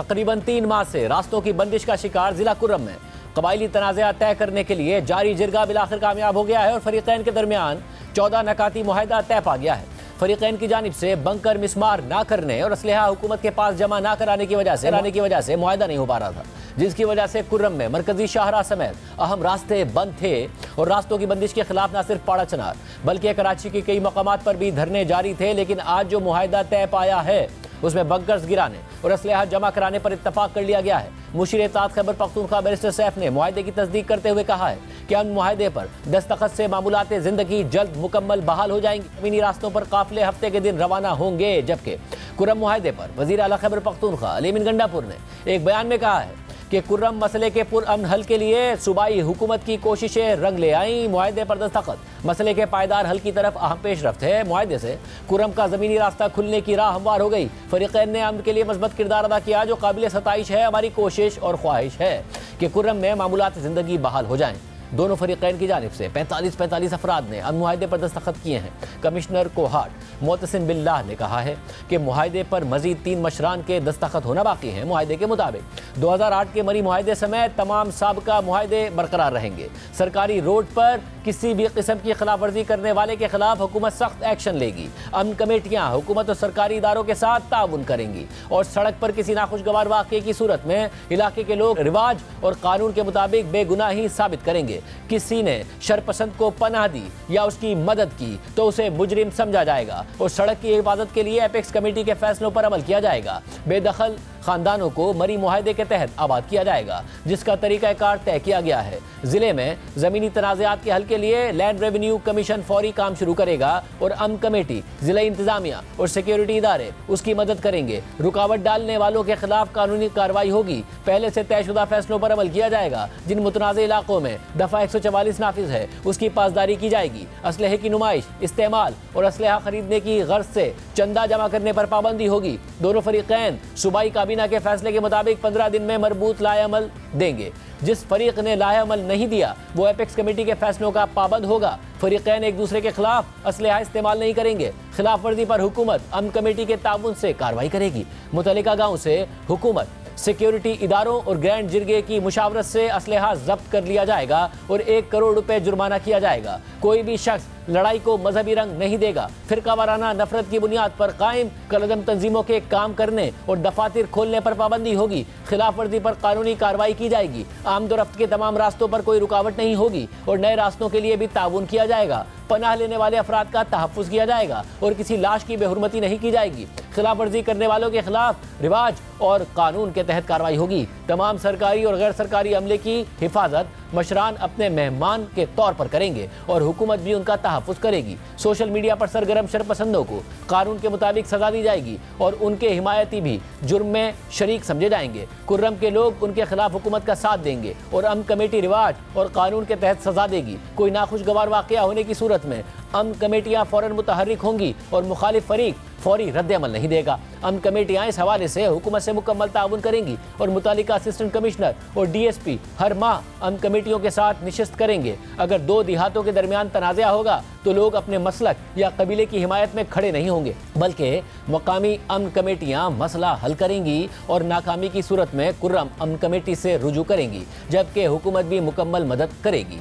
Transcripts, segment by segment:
तकरीबन 3 माह से रास्तों की बंदिश का शिकार जिला कुर्रम में कबायली तनाज़ा तय करने के लिए जारी जिरगा बिलाखिर कामयाब हो गया है और फरीकैन के दरमियान 14 नकाती मुआहिदा तय पा गया है। फरीकैन की जानिब से बंकर मिसमार ना करने और असलहा हुकूमत के पास जमा ना कराने की वजह से मुआहिदा नहीं हो पा रहा था, जिसकी वजह से कुर्रम में मरकजी शाहराह समेत अहम रास्ते बंद थे और रास्तों की बंदिश के खिलाफ न सिर्फ पाड़ा चनार बल्कि कराची के कई मकामात पर भी धरने जारी थे। लेकिन आज जो मुआहिदा तय पाया है उसमें बंकर्स गिराने और असलहा जमा कराने पर इत्तफाक कर लिया गया है। मुशीर इत्तेहाद खैबर पख्तूनख्वा बैरिस्टर सैफ ने मुआहिदे की तस्दीक करते हुए कहा है कि अमन मुआहिदे पर दस्तखत से मामूलात ज़िंदगी जल्द मुकम्मल बहाल हो जाएंगी। ज़मीनी रास्तों पर काफिले हफ्ते के दिन रवाना होंगे। जबकि कुर्रम मुआहिदे पर वज़ीर आला खैबर पख्तूनख्वा अली अमीन गंडापुर ने एक बयान में कहा है कि कुर्रम मसले के पुरअमन हल के लिए सूबाई हुकूमत की कोशिशें रंग ले आईं। मुआहिदे पर दस्तखत मसले के पायदार हल की तरफ अहम पेशरफ्त है। मुआहिदे से कुर्रम का ज़मीनी रास्ता खुलने की राह हमवार हो गई। फरीकैन ने अमन के लिए मस्बत किरदार अदा किया, जो काबिल सताइश है। हमारी कोशिश और ख्वाहिश है कि कुर्रम में मामूलात ज़िंदगी बहाल हो जाएँ। दोनों फरीकैन की जानिब से 45 अफराद ने अमन मुआहिदे पर दस्तखत किए हैं। कमिश्नर कोहाट मोतसिम बिल्लाह ने कहा है कि मुआहिदे पर मजीद 3 मशरान के दस्तखत होना बाकी हैं। मुआहिदे के मुताबिक 2008 के मरी मुआहिदे समेत तमाम साबका मुआहिदे बरकरार रहेंगे। सरकारी रोड पर किसी भी किस्म की खिलाफ वर्जी करने वाले के खिलाफ हुकूमत सख्त एक्शन लेगी। अमन कमेटियाँ हुकूमत और सरकारी इदारों के साथ ताउन करेंगी और सड़क पर किसी नाखुशगवार वाक़े की सूरत में इलाके के लोग रिवाज और कानून के मुताबिक बेगुनाही साबित करेंगे। किसी ने शरपसंद को पनाह दी या उसकी मदद की तो उसे मुजरिम समझा जाएगा और सड़क की हिफाजत के लिए एपेक्स कमेटी के फैसलों पर अमल किया जाएगा। बेदखल खानदानों को मरी मुआहिदे के तहत आबाद किया जाएगा, जिसका तरीक़ाकार तय किया गया है। जिले में ज़मीनी तनाज़ात के हल के लिए लैंड रेवेन्यू कमीशन फौरी काम शुरू करेगा और अमन कमेटी, ज़िला इंतज़ामिया और सिक्योरिटी इदारे उसकी मदद करेंगे। रुकावट डालने वालों के खिलाफ कानूनी कार्रवाई होगी। पहले से तयशुदा फैसलों पर अमल किया जाएगा। जिन मुतनाज़ इलाकों में दफ़ा 144 नाफिज है उसकी पासदारी की जाएगी। असलहे की नुमाइश, इस्तेमाल और असलहा खरीदने की गर्ज से चंदा जमा करने पर पाबंदी होगी। दोनों फरीकैन सूबाई काबीना के फैसले के मुताबिक 15 दिन में मरबूत लाएअमल देंगे। जिस फरीक ने लाएअमल नहीं दिया वो एपेक्स कमेटी के फैसलों का पाबंद होगा। फरीकैन एक दूसरे के खिलाफ असलहा इस्तेमाल नहीं करेंगे। खिलाफ वर्जी पर हुकूमत अमन कमेटी के ताउन से कार्रवाई करेगी। मुतल्लिका गाँव से हुकूमत, सिक्योरिटी इदारों और ग्रैंड जिरगे की मुशावरत से असलहा जब्त कर लिया जाएगा और 1 करोड़ रुपए जुर्माना किया जाएगा। कोई भी शख्स लड़ाई को मजहबी रंग नहीं देगा। फिरका वाराना नफरत की बुनियाद पर कायम कलदम तंजीमों के काम करने और दफातर खोलने पर पाबंदी होगी। खिलाफ वर्जी पर कानूनी कार्रवाई की जाएगी। आमदोरफ्त के तमाम रास्तों पर कोई रुकावट नहीं होगी और नए रास्तों के लिए भी ताउन किया जाएगा। पनाह लेने वाले अफराद का तहफ़्फ़ुज़ किया जाएगा और किसी लाश की बेहुरमती नहीं की जाएगी। खिलाफ वर्जी करने वालों के खिलाफ रिवाज और कानून के तहत कार्रवाई होगी। तमाम सरकारी और गैर सरकारी अमले की हिफाजत मशरान अपने मेहमान के तौर पर करेंगे और हुकूमत भी उनका तहफ़्फ़ुज़ करेगी। सोशल मीडिया पर सरगर्म शरपसंदों को कानून के मुताबिक सजा दी जाएगी और उनके हिमायती भी जुर्म में शरीक समझे जाएंगे। कुर्रम के लोग उनके खिलाफ हुकूमत का साथ देंगे और अमन कमेटी रिवाज और कानून के तहत सजा देगी। कोई नाखुशगवार वाक़या होने की सूरत में अमन कमेटियाँ फ़ौरन मुतहर्रिक होंगी और मुखालिफ फरीक फौरी रद्द अमल नहीं देगा। अमन कमेटियाँ इस हवाले से हुकूमत से मुकम्मल ताउन करेंगी और मुतालिका असिस्टेंट कमिश्नर और DSP हर माह अमन कमेटियों के साथ निशस्त करेंगे। अगर 2 देहातों के दरमियान तनाज़ा होगा तो लोग अपने मसलक या कबीले की हिमायत में खड़े नहीं होंगे, बल्कि मकामी अमन कमेटियाँ मसला हल करेंगी और नाकामी की सूरत में कुर्रम अमन कमेटी से रुजू करेंगी, जबकि हुकूमत भी मुकम्मल मदद करेगी।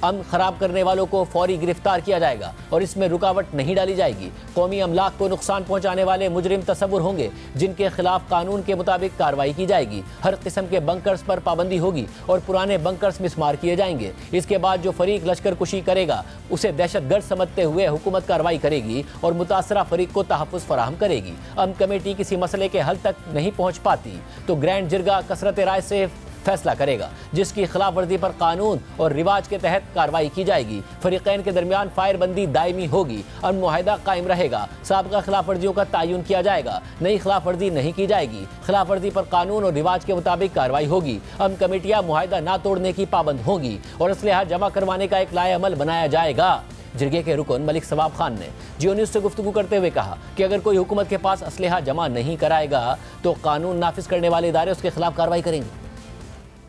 अमन खराब करने वालों को फौरी गिरफ्तार किया जाएगा और इसमें रुकावट नहीं डाली जाएगी। कौमी अमलाक को नुकसान पहुंचाने वाले मुजरिम तस्वुर होंगे जिनके खिलाफ कानून के मुताबिक कार्रवाई की जाएगी। हर किस्म के बंकर्स पर पाबंदी होगी और पुराने बंकर्स मिसमार किए जाएंगे। इसके बाद जो फरीक लश्कर कुशी करेगा उसे दहशतगर्द समझते हुए हुकूमत कार्रवाई करेगी और मुतासरा फरीक को तहफ़्फ़ुज़ फराहम करेगी। अमन कमेटी किसी मसले के हल तक नहीं पहुँच पाती तो ग्रैंड जिरगा कसरत राय से फैसला करेगा, जिसकी खिलाफ वर्जी पर कानून और रिवाज के तहत कार्रवाई की जाएगी। फरीकैन के दरमियान फायरबंदी दायमी होगी। अमन मुआहिदा कायम रहेगा। साबका खिलाफ वर्जियों का तयन किया जाएगा। नई खिलाफ वर्जी नहीं की जाएगी। खिलाफ वर्जी पर कानून और रिवाज के मुताबिक कार्रवाई होगी। अमन कमेटियाँ मुआहिदा ना तोड़ने की पाबंद होंगी और असलहा जमा करवाने का एक लाएअमल बनाया जाएगा। जिरगे के रुकन मलिक सवाब खान ने जियो न्यूज़ से गुफ्तगू करते हुए कहा कि अगर कोई हुकूमत के पास असलहा जमा नहीं कराएगा तो कानून नाफिज करने वाले इदारे उसके खिलाफ कार्रवाई करेंगे।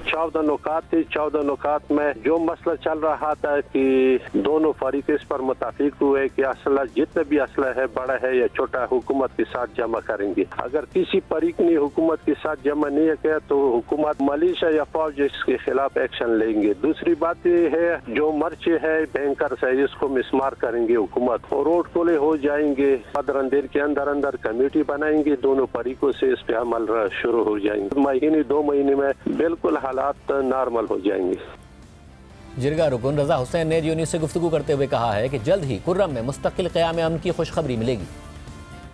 14 नुकात थी। 14 नुकात में जो मसला चल रहा था कि दोनों फरीक इस पर मुत्तफिक हुए कि असला जितना भी असला है, बड़ा है या छोटा, हुकूमत के साथ जमा करेंगे। अगर किसी फरीक ने हुकूमत के साथ जमा नहीं किया तो हुकूमत मलिशिया या फौज इसके खिलाफ एक्शन लेंगे। दूसरी बात ये है जो मर्चे है बैंकर्स है इसको मिसमार करेंगे हुकूमत और रोड खोले हो जाएंगे। 15 दिन के अंदर अंदर कमेटी बनाएंगे, दोनों फरीकों से इस पे अमल शुरू हो जाएंगे। महीने 2 महीने में बिल्कुल हालात नॉर्मल हो जाएंगे। जिरगा रुकन रजा हुसैन ने जी न्यूज़ से गुफ्तगू करते हुए कहा है कि जल्द ही कुर्रम में मुस्तकिल क़याम अमन की खुशखबरी मिलेगी।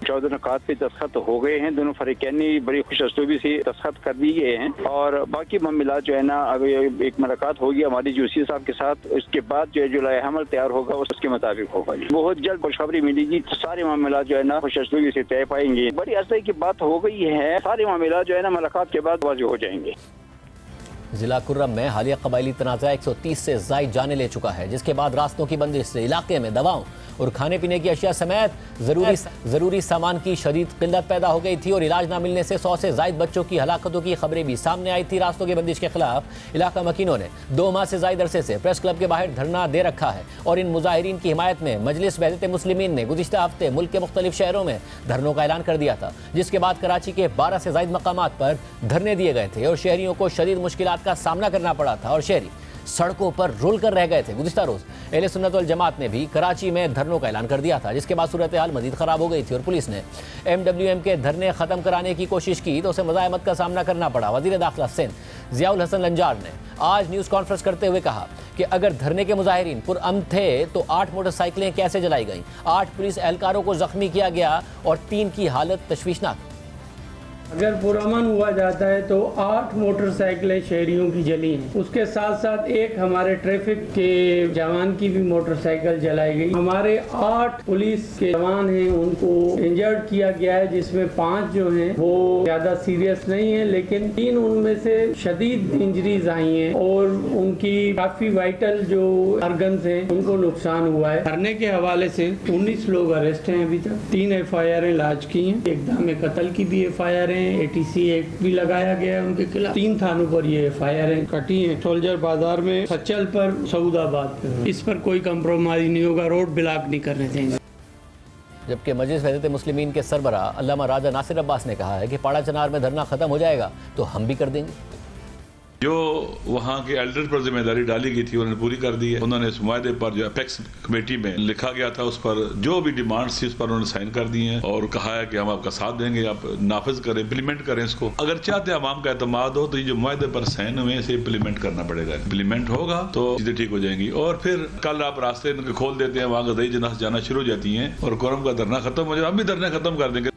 14 नुकात पे दस्तखत हो गए हैं, दोनों फरीकैन ने बड़ी खुश असलूबी से दस्तखत कर दिए हैं और बाकी मामला जो है ना अभी एक मुलाकात होगी हमारी यूसी साहब के साथ, उसके बाद जो है जो लाएहमल तैयार होगा उसके मुताबिक होगा। बहुत जल्द खुशखबरी मिलेगी, तो सारे मामला जो है ना खुश असलूबी से तय पाएंगे। बड़ी असली की बात हो गई है, सारे मामला जो है ना मुलाकात के बाद वाज़ेह हो जाएंगे। जिला कुर्रम में हालिया कबायली तनाज़ा 130 से ज़ायद जाने ले चुका है, जिसके बाद रास्तों की बंदिश से इलाके में दवाओं और खाने पीने की अशिया समेत ज़रूरी सामान की शदीद किल्लत पैदा हो गई थी और इलाज ना मिलने से 100 से ज़ायद बच्चों की हलाकतों की खबरें भी सामने आई थी। रास्तों की बंदिश के खिलाफ इलाका मकीनों ने 2 माह से ज़ायद अरसे से प्रेस क्लब के बाहर धरना दे रखा है और इन मुजाहिरीन की हिमायत में मजलिस वहदत मुस्लिमीन ने गुज़िश्ता हफ्ते मुल्क के मुख्तलिफ शहरों में धरनों का ऐलान कर दिया था, जिसके बाद कराची के 12 से ज़ायद मकामात पर धरने दिए गए थे और शहरियों को शदीद मुश्किलात का सामना करना पड़ा था और शहरी सड़कों पर रुल कर रह गए थे। गुज़िश्ता रोज़ अहले सुन्नत वल जमात ने भी कराची में धरनों का ऐलान कर दिया था, जिसके बाद सूरत हाल मज़ीद ख़राब हो गई थी और पुलिस ने MWM के धरने ख़त्म कराने की कोशिश की तो उसे मुज़ाहमत का सामना करना पड़ा। वज़ीर दाखिला सिंध ज़ियाउल हसन लंजार ने आज न्यूज़ कॉन्फ्रेंस करते हुए कहा कि अगर धरने के मुजाहिरीन पुरअमन थे तो 8 मोटरसाइकिलें कैसे जलाई गईं, 8 पुलिस एहलकारों को ज़ख्मी किया गया और 3 की हालत तशवीशनाक। अगर पुरअमन हुआ जाता है तो 8 मोटरसाइकिलें शहरियों की जली हैं, उसके साथ साथ एक हमारे ट्रैफिक के जवान की भी मोटरसाइकिल जलाई गई। हमारे 8 पुलिस के जवान हैं उनको इंजर्ड किया गया है, जिसमें 5 जो हैं वो ज़्यादा सीरियस नहीं है, लेकिन 3 उनमें से शदीद इंजरीज आई हैं और उनकी काफ़ी वाइटल जो ऑर्गन्स हैं उनको नुकसान हुआ है। धरने के हवाले से 19 लोग अरेस्ट हैं अभी तक, 3 FIR लाज की हैं, इक़दाम कत्ल की भी FIR ATC एक्ट भी लगाया गया है उनके खिलाफ। 3 थानों पर ये FIR कटी हैं, सोल्जर बाजार में, सचल पर, सऊदाबाद पर। इस पर कोई कंप्रोमाइज नहीं होगा, रोड ब्लॉक नहीं करने देंगे। जबकि मजलिस वहदत मुस्लिमीन के सरबरा अल्लामा राजा नासिर अब्बास ने कहा है कि पाड़ा चनार में धरना खत्म हो जाएगा तो हम भी कर देंगे। जो वहाँ के एल्डर पर जिम्मेदारी डाली गई थी उन्होंने पूरी कर दी है। उन्होंने इस मुआहदे पर जो अपेक्स कमेटी में लिखा गया था उस पर जो भी डिमांड्स थी उस पर उन्होंने साइन कर दिए हैं और कहा है कि हम आपका साथ देंगे, आप नाफिज करें, इम्प्लीमेंट करें इसको। अगर चाहते अवाम का एतमाद हो तो ये जो मुआहदे पर साइन हुए इसे इम्प्लीमेंट करना पड़ेगा। इम्प्लीमेंट होगा तो चीजें ठीक हो जाएंगी और फिर कल आप रास्ते खोल देते हैं, वहाँ गदई जनास जाना शुरू हो जाती हैं और कुर्रम का धरना खत्म हो जाए, हम भी धरना खत्म कर देंगे।